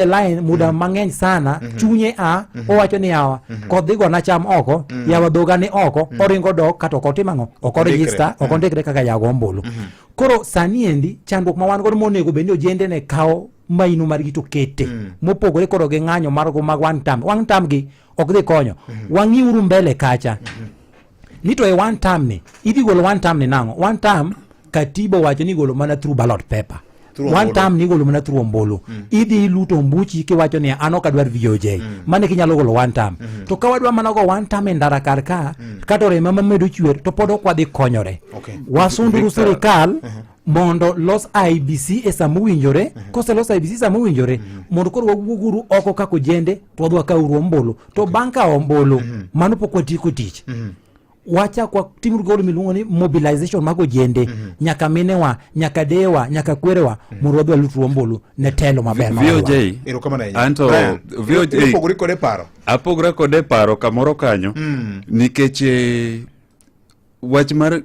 line muda mang'eny sana chunye owacho ni yawa kodhi go na cham oko yawa dhoga ni oko oringo dok kata ok otimang'o ok register ok ondikre kaka jago ombulu. Koro sani endi chandruok ma wan godo monego bed ni ojende ne kawo maino margi to kete mopogore koro gi ng'anyo margo mag one time gi ok dhi konyo. Wang'iuru mbele kacha ni to e one time ni idhi golo one time ni nang'o. One time katiba wacho ni golo mana through ballot paper. One time ni golo mana through ombulu. Idhi luto mbuchi kiwacho ni an ok adwar VOJ. Mane kinyalo golo one time. To ka wadwa mana go one time e ndara kar ka kata rema mamedo chwer to pod ok wadhi konyore. Wasunduru sirikal mondo los IBC e sama winjore. Kose los IBC sama winjore mondo koro wawuoguru oko kako jende to wadwa ka uru ombulu. To banka ombulu mano pok watieko tich. Wacha kwa timur golo miluongo ni mobilization mago jende nyaka minewa nyaka dewa nyaka kwerewa mondo wadwa lutru ombulu ne telo maber VOJ anto VOJ apogore kode paro kamoro kanyo nikech wach mar